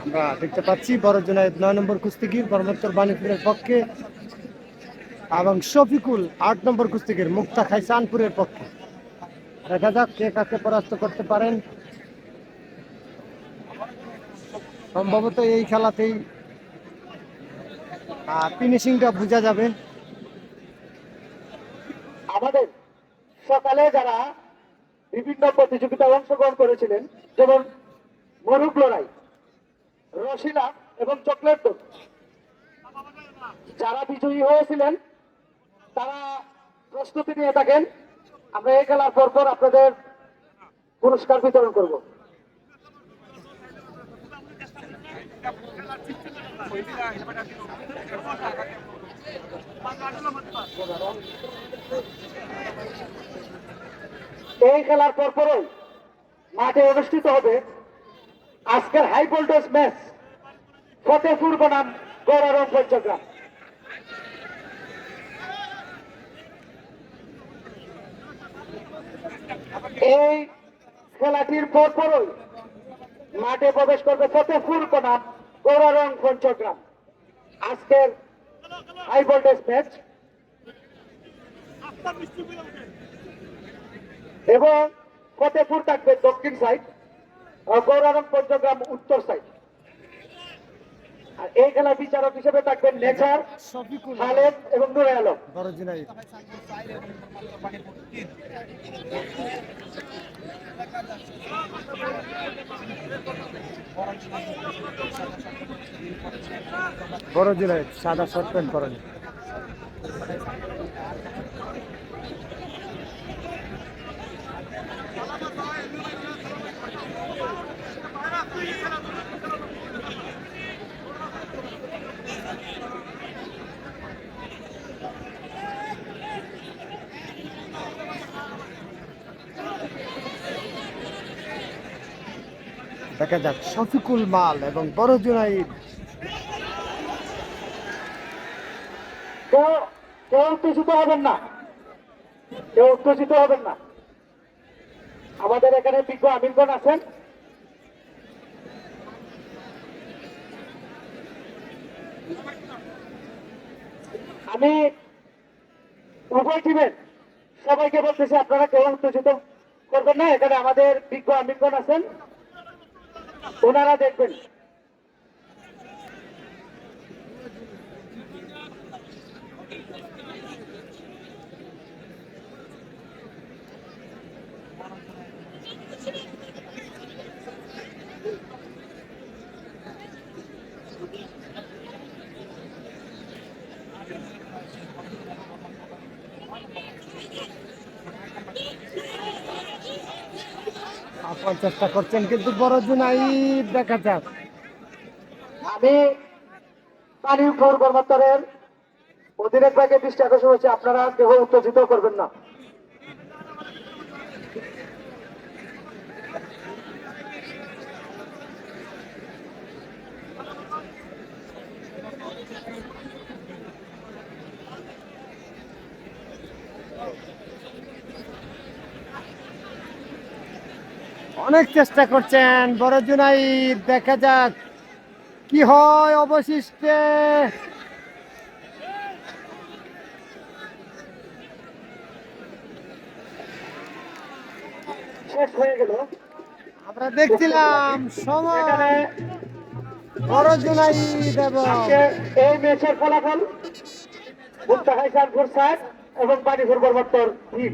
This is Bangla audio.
আমরা দেখতে পাচ্ছি বড় জুনায়েদ 9 নম্বর কুস্তিগির বর্মত্তর বাণীপুরের পক্ষে এবং শফিকুল 8 নম্বর কুস্তিগির মুক্তা খাই চাঁদপুরের পক্ষে। দেখা যাক কে কাকে পরাস্ত করতে পারেন। সম্ভবত এই খেলাতেই ফিনিশিংটা বোঝা যাবে। আমাদের সকালে যারা বিভিন্ন প্রতিযোগিতায় অংশগ্রহণ করেছিলেন, যেমন মরুক লড়াই, রসিলা এবং চকলেট দৌড়, যারা বিজয়ী হয়েছিলেন তারা প্রস্তুতি নিয়ে থাকেন। আমরা এই খেলার পর আপনাদের পুরস্কার বিতরণ করব। এই খেলার পরপরই মাঠে অনুষ্ঠিত হবে আজকের হাই ভোল্টেজ ম্যাচ ফতেপুর বনাম গৌরারং পঞ্চগ্রাম। এই খেলাটির পরপরই মাঠে প্রবেশ করবে ফতেপুর বনাম গৌরারং পঞ্চগ্রাম। আজকের হাই ভোল্টেজ ম্যাচ এবং ফতেপুর থাকবে দক্ষিণ সাইড, গৌরারং পঞ্চগ্রাম উত্তর সাইড। আর এই খেলার বিচারক হিসেবে থাকবেন নেচার, খালেদ এবং নুরে আলম। বড় জুনায়েদ বড় জুনায়েদ সাদা শর্ট প্যান্ট পরেন। দেখা যাক শফিকুল মাল এবং বড় জুনায়েদ। কেউ উত্তেজিত হবেন না, কেউ উত্তেজিত হবেন না। আমাদের এখানে বিজ্ঞ আমিনগণ আছেন। আমি উভয় টিমের সবাইকে বলতেছি আপনারা কেউ উত্তেজিত করবেন না। এখানে আমাদের বিজ্ঞ আমিনগণ আছেন, ওনারা দেখবেন। আপনার চেষ্টা করছেন কিন্তু বড় জুনায়েদ। দেখা যাক। আমি বাণীপুর বর্মত্তরের অধিনায়ক ভাইকে দৃষ্টি আকর্ষণ হচ্ছে, আপনারা কেউ উত্তেজিত করবেন না। অনেক চেষ্টা করছেন বড় জুনায়েদ। দেখা যাক কি হয় অবশিষ্টে। শেষ হয়ে গেল। আমরা দেখছিলাম সময় বড় জুনায়েদ এবং এই ম্যাচের ফলাফল মুক্তা খাই চাঁদপুর সাইড এবং বাণীপুর বর্মত্তর টিম।